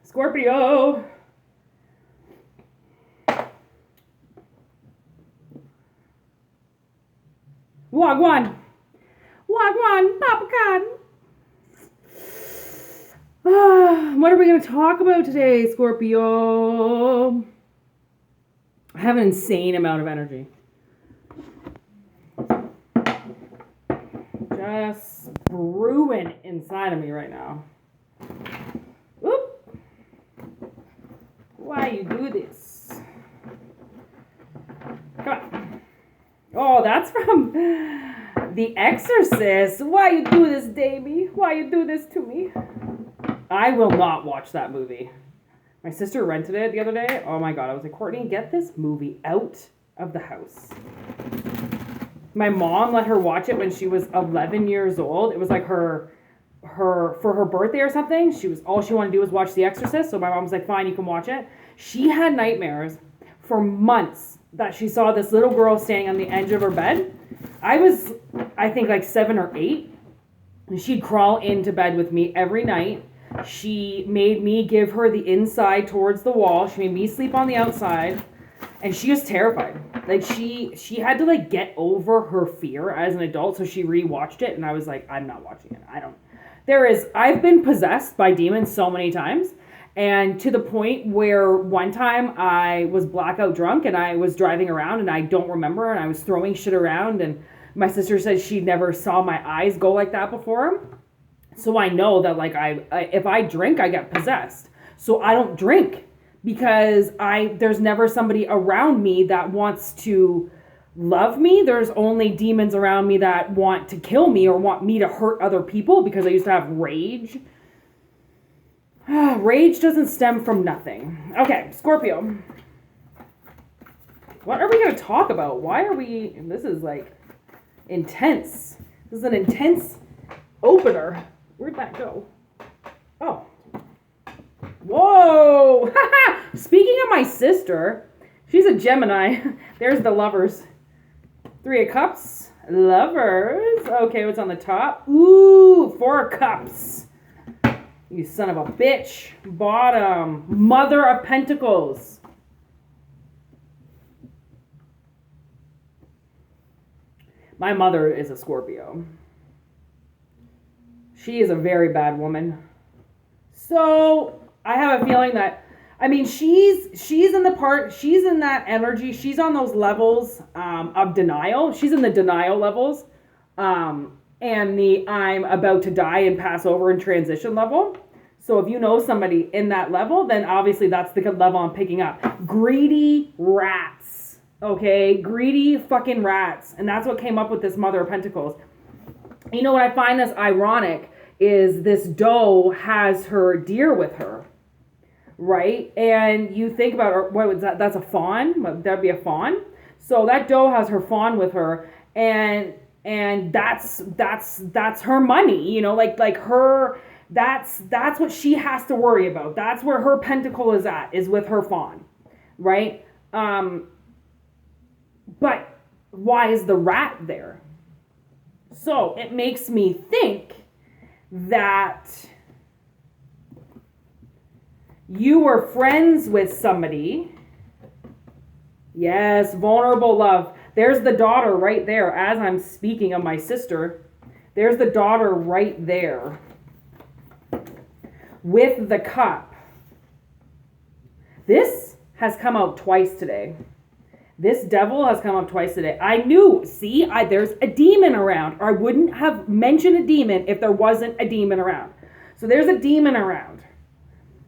Scorpio. Wagwan. Wagwan, Papa Cotton. What are we going to talk about today, Scorpio? I have an insane amount of energy. Just brewing inside of me right now. Whoop. Why you do this? Come on. Oh, that's from The Exorcist. Why you do this, Davey? Why you do this to me? I will not watch that movie. My sister rented it the other day. Oh my God. I was like, Courtney, get this movie out of the house. My mom let her watch it when she was 11 years old. It was like for her birthday or something. All she wanted to do was watch The Exorcist. So my mom was like, fine, you can watch it. She had nightmares for months that she saw this little girl standing on the edge of her bed. I was, I think, like 7 or 8. And she'd crawl into bed with me every night. She made me give her the inside towards the wall. She made me sleep on the outside. And she was terrified. Like, she had to, like, get over her fear as an adult. So she rewatched it. And I was like, I'm not watching it. I've been possessed by demons so many times. And to the point where one time I was blackout drunk and I was driving around and I don't remember and I was throwing shit around, and my sister said she never saw my eyes go like that before. So I know that, like, if I drink, I get possessed. So I don't drink because there's never somebody around me that wants to love me. There's only demons around me that want to kill me or want me to hurt other people because I used to have rage. Rage doesn't stem from nothing. Okay, Scorpio. What are we going to talk about? This is like intense. This is an intense opener. Where'd that go? Oh. Whoa! Speaking of my sister, she's a Gemini. There's the lovers. 3 of Cups. Lovers. Okay, what's on the top? Ooh, 4 of Cups. You son of a bitch. Bottom. Mother of Pentacles. My mother is a Scorpio. She is a very bad woman. So I have a feeling that, I mean, she's in that energy. She's on those levels of denial. She's in the denial levels. And the I'm about to die and pass over and transition level. So if you know somebody in that level, then obviously that's the good level I'm picking up. Greedy rats. Okay? Greedy fucking rats. And that's what came up with this Mother of Pentacles. You know what I find that's ironic is this doe has her deer with her. Right? And you think about, what was that? That's a fawn? That'd be a fawn? So that doe has her fawn with her, and that's her money, you know, like her, that's what she has to worry about. That's where her pentacle is with her fawn, right? But why is the rat there? So it makes me think that you were friends with somebody. Yes, vulnerable love. There's the daughter right there as I'm speaking of my sister. There's the daughter right there with the cup. This has come out twice today. This devil has come up twice today. I knew, there's a demon around. Or I wouldn't have mentioned a demon if there wasn't a demon around. So there's a demon around.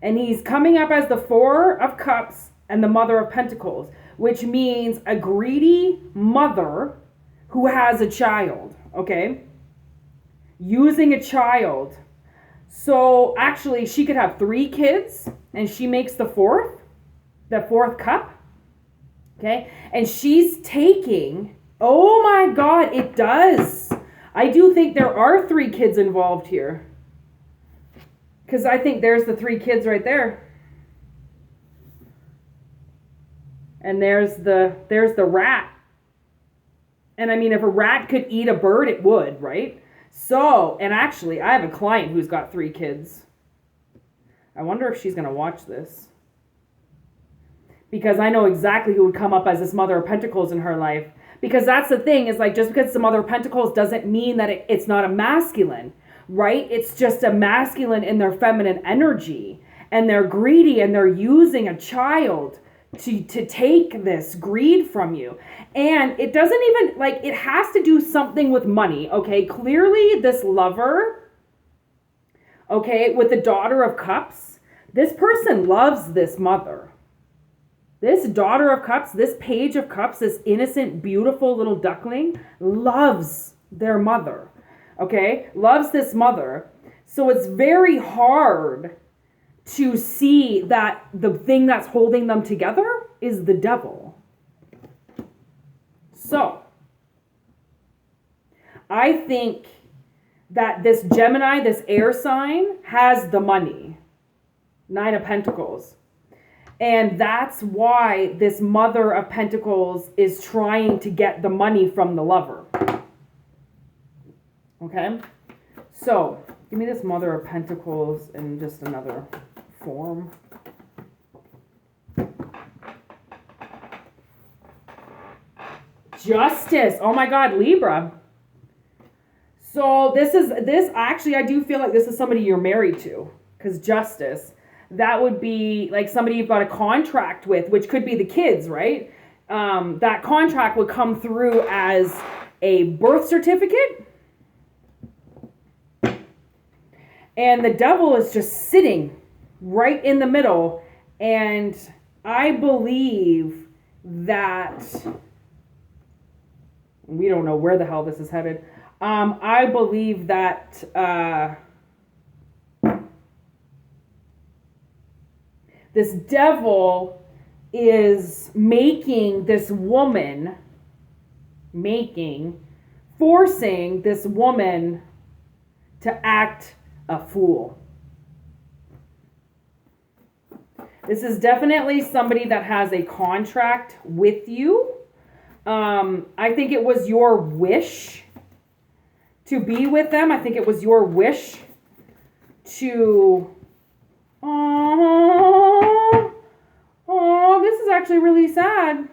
And he's coming up as the 4 of Cups and the Mother of Pentacles, which means a greedy mother who has a child, okay? Using a child. So actually, she could have 3 kids, and she makes the 4th cup, okay? And she's taking, oh my God, it does. I do think there are 3 kids involved here. Because I think there's the 3 kids right there. And there's the rat. And I mean, if a rat could eat a bird, it would, right? So, and actually, I have a client who's got 3 kids. I wonder if she's going to watch this. Because I know exactly who would come up as this Mother of Pentacles in her life. Because that's the thing, is like, just because it's the Mother of Pentacles doesn't mean that it's not a masculine, right? It's just a masculine in their feminine energy. And they're greedy and they're using a child to take this greed from you. And it doesn't even, like, it has to do something with money, okay? Clearly this lover, okay, with the Daughter of Cups, this person loves this mother. This Daughter of Cups, this Page of Cups, this innocent, beautiful little duckling loves their mother, okay? Loves this mother. So it's very hard to see that the thing that's holding them together is the devil. So, I think that this Gemini, this air sign, has the money. 9 of Pentacles. And that's why this Mother of Pentacles is trying to get the money from the lover. Okay? So, give me this Mother of Pentacles in just another form. Justice. Oh my God, Libra. So this actually, I do feel like this is somebody you're married to, because Justice, that would be like somebody you've got a contract with, which could be the kids, right? That contract would come through as a birth certificate. And the devil is just sitting right in the middle. And I believe that we don't know where the hell this is headed. I believe that this devil is making this woman, forcing this woman to act a fool. This is definitely somebody that has a contract with you. I think it was your wish to be with them. I think it was your wish to... Oh, this is actually really sad.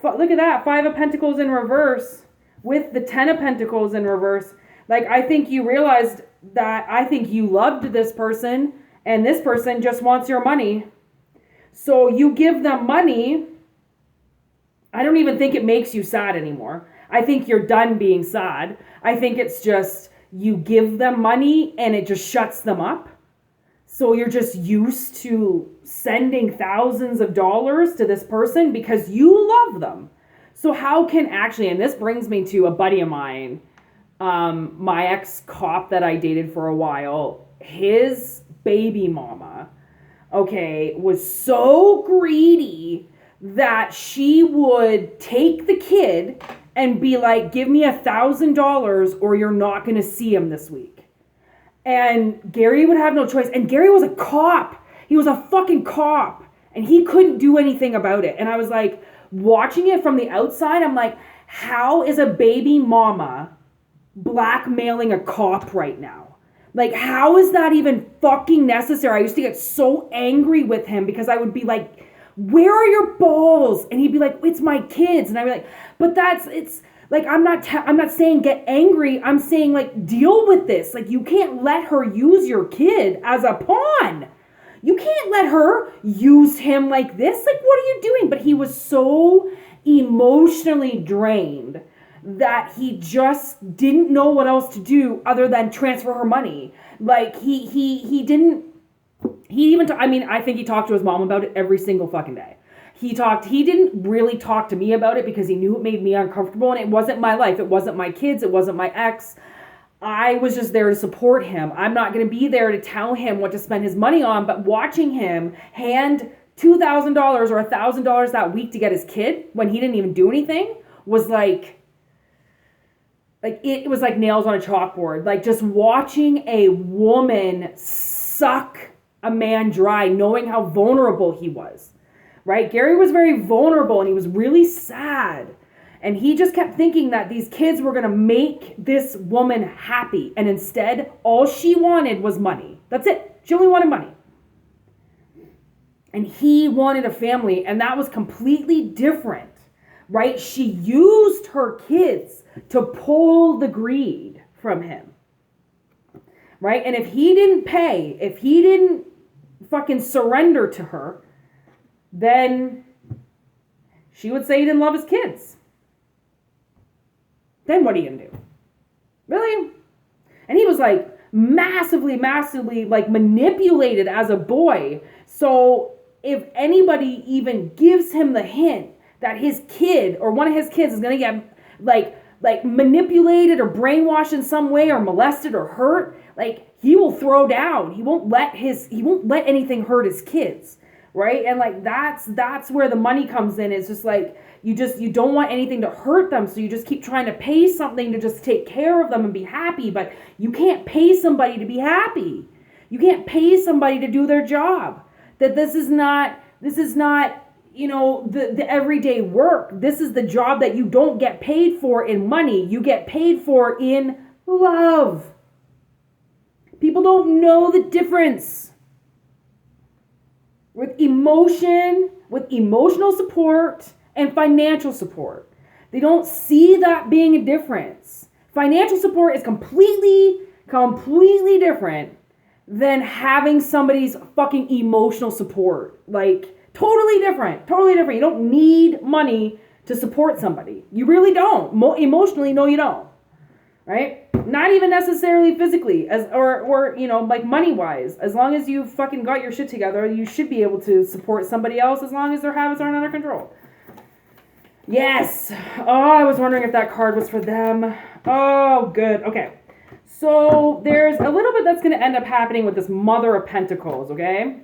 Look at that. 5 of Pentacles in reverse with the 10 of Pentacles in reverse. Like, I think you realized that I think you loved this person and this person just wants your money. So you give them money. I don't even think it makes you sad anymore. I think you're done being sad. I think it's just you give them money and it just shuts them up. So you're just used to sending thousands of dollars to this person because you love them. So how can actually, and this brings me to a buddy of mine, my ex-cop that I dated for a while, his baby mama, okay, was so greedy that she would take the kid and be like, give me $1,000 or you're not going to see him this week. And Gary would have no choice. And Gary was a cop. He was a fucking cop. And he couldn't do anything about it. And I was like, watching it from the outside, I'm like, how is a baby mama blackmailing a cop right now? Like, how is that even fucking necessary? I used to get so angry with him because I would be like, where are your balls? And he'd be like, it's my kids. And I'd be like, but it's like, I'm not saying get angry. I'm saying, like, deal with this. Like, you can't let her use your kid as a pawn. You can't let her use him like this. Like, what are you doing? But he was so emotionally drained that he just didn't know what else to do other than transfer her money. Like, he didn't, I think he talked to his mom about it every single fucking day. He didn't really talk to me about it because he knew it made me uncomfortable, and it wasn't my life. It wasn't my kids. It wasn't my ex. I was just there to support him. I'm not going to be there to tell him what to spend his money on, but watching him hand $2,000 or $1,000 that week to get his kid when he didn't even do anything was like it was like nails on a chalkboard. Like, just watching a woman suck a man dry, knowing how vulnerable he was. Right? Gary was very vulnerable and he was really sad. And he just kept thinking that these kids were going to make this woman happy. And instead, all she wanted was money. That's it. She only wanted money. And he wanted a family, and that was completely different, right? She used her kids to pull the greed from him, right? And if he didn't pay, if he didn't fucking surrender to her, then she would say he didn't love his kids. Then what are you gonna do? Really? And he was like massively like manipulated as a boy. So if anybody even gives him the hint that his kid or one of his kids is gonna get like manipulated or brainwashed in some way or molested or hurt, like he will throw down. He won't let anything hurt his kids, right? And like that's where the money comes in. It's just like you don't want anything to hurt them, so you just keep trying to pay something to just take care of them and be happy, but you can't pay somebody to be happy. You can't pay somebody to do their job. That this is not the everyday work. This is the job that you don't get paid for in money. You get paid for in love. People don't know the difference. With emotional support and financial support. They don't see that being a difference. Financial support is completely different than having somebody's fucking emotional support. Like, totally different. You don't need money to support somebody. You really don't. Emotionally, no, you don't. Right? Not even necessarily physically, or like money-wise. As long as you fucking got your shit together, you should be able to support somebody else as long as their habits aren't under control. Yes. Oh, I was wondering if that card was for them. Oh, good. Okay. So there's a little bit that's going to end up happening with this Mother of Pentacles, okay?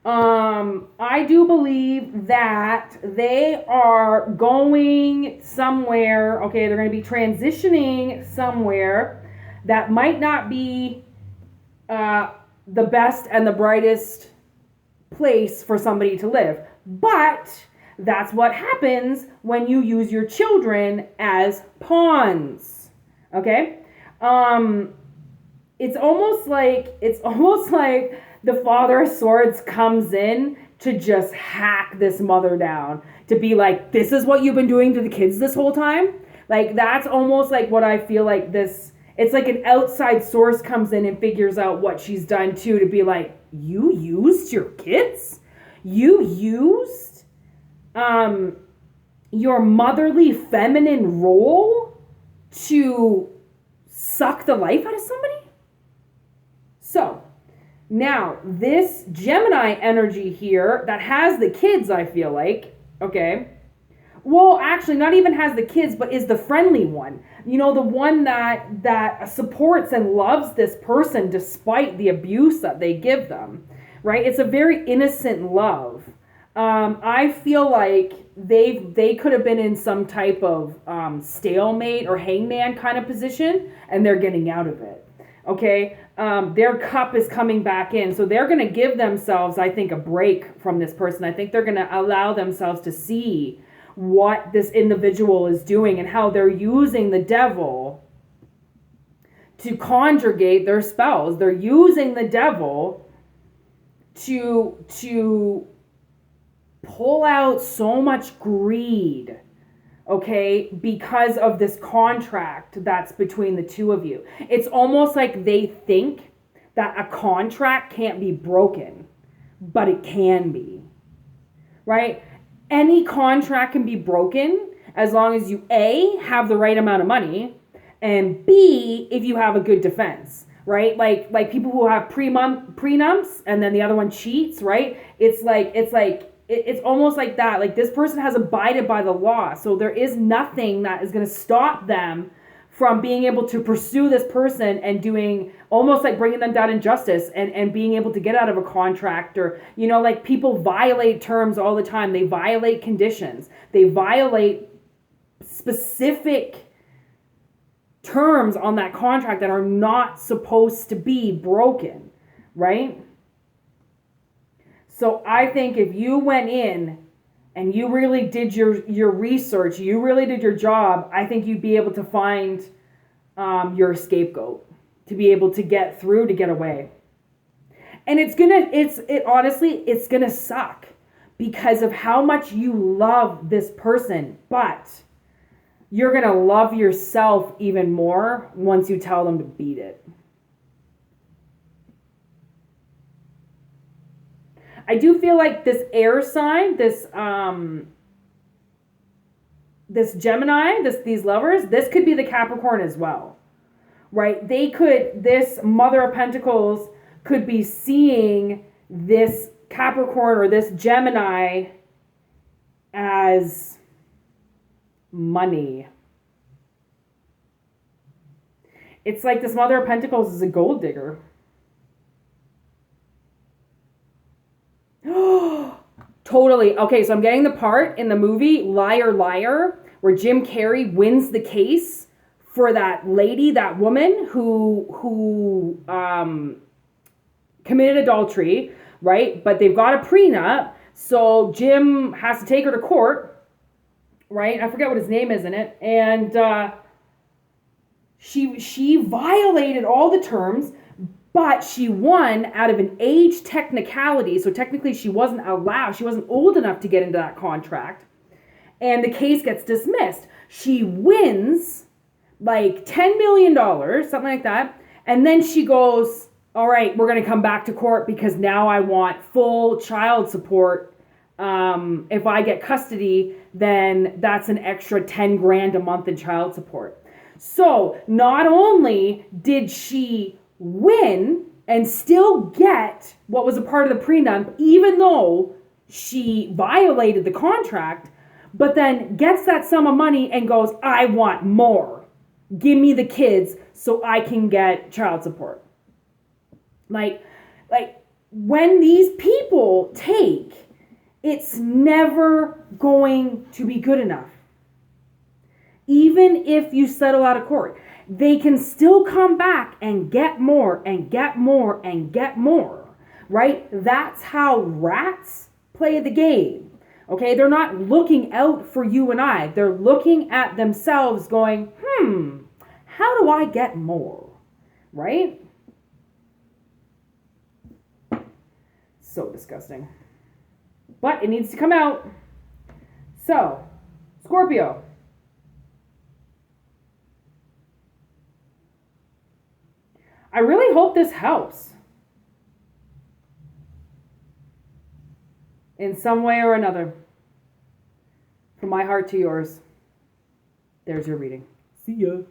I do believe that they are going somewhere, okay? They're going to be transitioning somewhere that might not be the best and the brightest place for somebody to live. But that's what happens when you use your children as pawns, okay? It's almost like the Father of Swords comes in to just hack this mother down, to be like, this is what you've been doing to the kids this whole time. Like, that's almost like what I feel like this, it's like an outside source comes in and figures out what she's done too, to be like, you used your kids? You used your motherly feminine role to suck the life out of somebody? So, now, this Gemini energy here that has the kids, I feel like, okay, well, actually, not even has the kids, but is the friendly one. You know, the one that supports and loves this person despite the abuse that they give them, right? It's a very innocent love. I feel like they could have been in some type of stalemate or hangman kind of position, and they're getting out of it. Okay, their cup is coming back in. So they're going to give themselves, I think, a break from this person. I think they're going to allow themselves to see what this individual is doing and how they're using the devil to conjugate their spells. They're using the devil to pull out so much greed, okay, because of this contract that's between the two of you. It's almost like they think that a contract can't be broken, but it can be, right? Any contract can be broken as long as you, A, have the right amount of money, and B, if you have a good defense, right? Like people who have prenups and then the other one cheats, right? It's almost like that. Like, this person has abided by the law. So there is nothing that is going to stop them from being able to pursue this person and doing almost like bringing them down in justice and being able to get out of a contract. Or, you know, like, people violate terms all the time. They violate conditions. They violate specific terms on that contract that are not supposed to be broken, right? So I think if you went in and you really did your research, you really did your job, I think you'd be able to find your scapegoat, to be able to get through, to get away. And honestly, it's gonna suck because of how much you love this person, but you're gonna love yourself even more once you tell them to beat it. I do feel like this air sign, this Gemini, these lovers, this could be the Capricorn as well, right? This Mother of Pentacles could be seeing this Capricorn or this Gemini as money. It's like this Mother of Pentacles is a gold digger. Totally. Okay, so I'm getting the part in the movie Liar Liar where Jim Carrey wins the case for that lady, that woman who committed adultery, right? But they've got a prenup, so Jim has to take her to court, right? I forget what his name is in it, and she violated all the terms. But she won out of an age technicality. So technically she wasn't old enough to get into that contract. And the case gets dismissed. She wins like $10 million, something like that. And then she goes, all right, we're going to come back to court because now I want full child support. If I get custody, then that's an extra 10 grand a month in child support. So not only did she win and still get what was a part of the prenup, even though she violated the contract, but then gets that sum of money and goes, I want more. Give me the kids so I can get child support. Like when these people take, it's never going to be good enough. Even if you settle out of court, they can still come back and get more and get more and get more, right? That's how rats play the game, okay? They're not looking out for you and I. They're looking at themselves going, how do I get more, right? So disgusting. But it needs to come out. So, Scorpio. I really hope this helps in some way or another. From my heart to yours, there's your reading. See ya.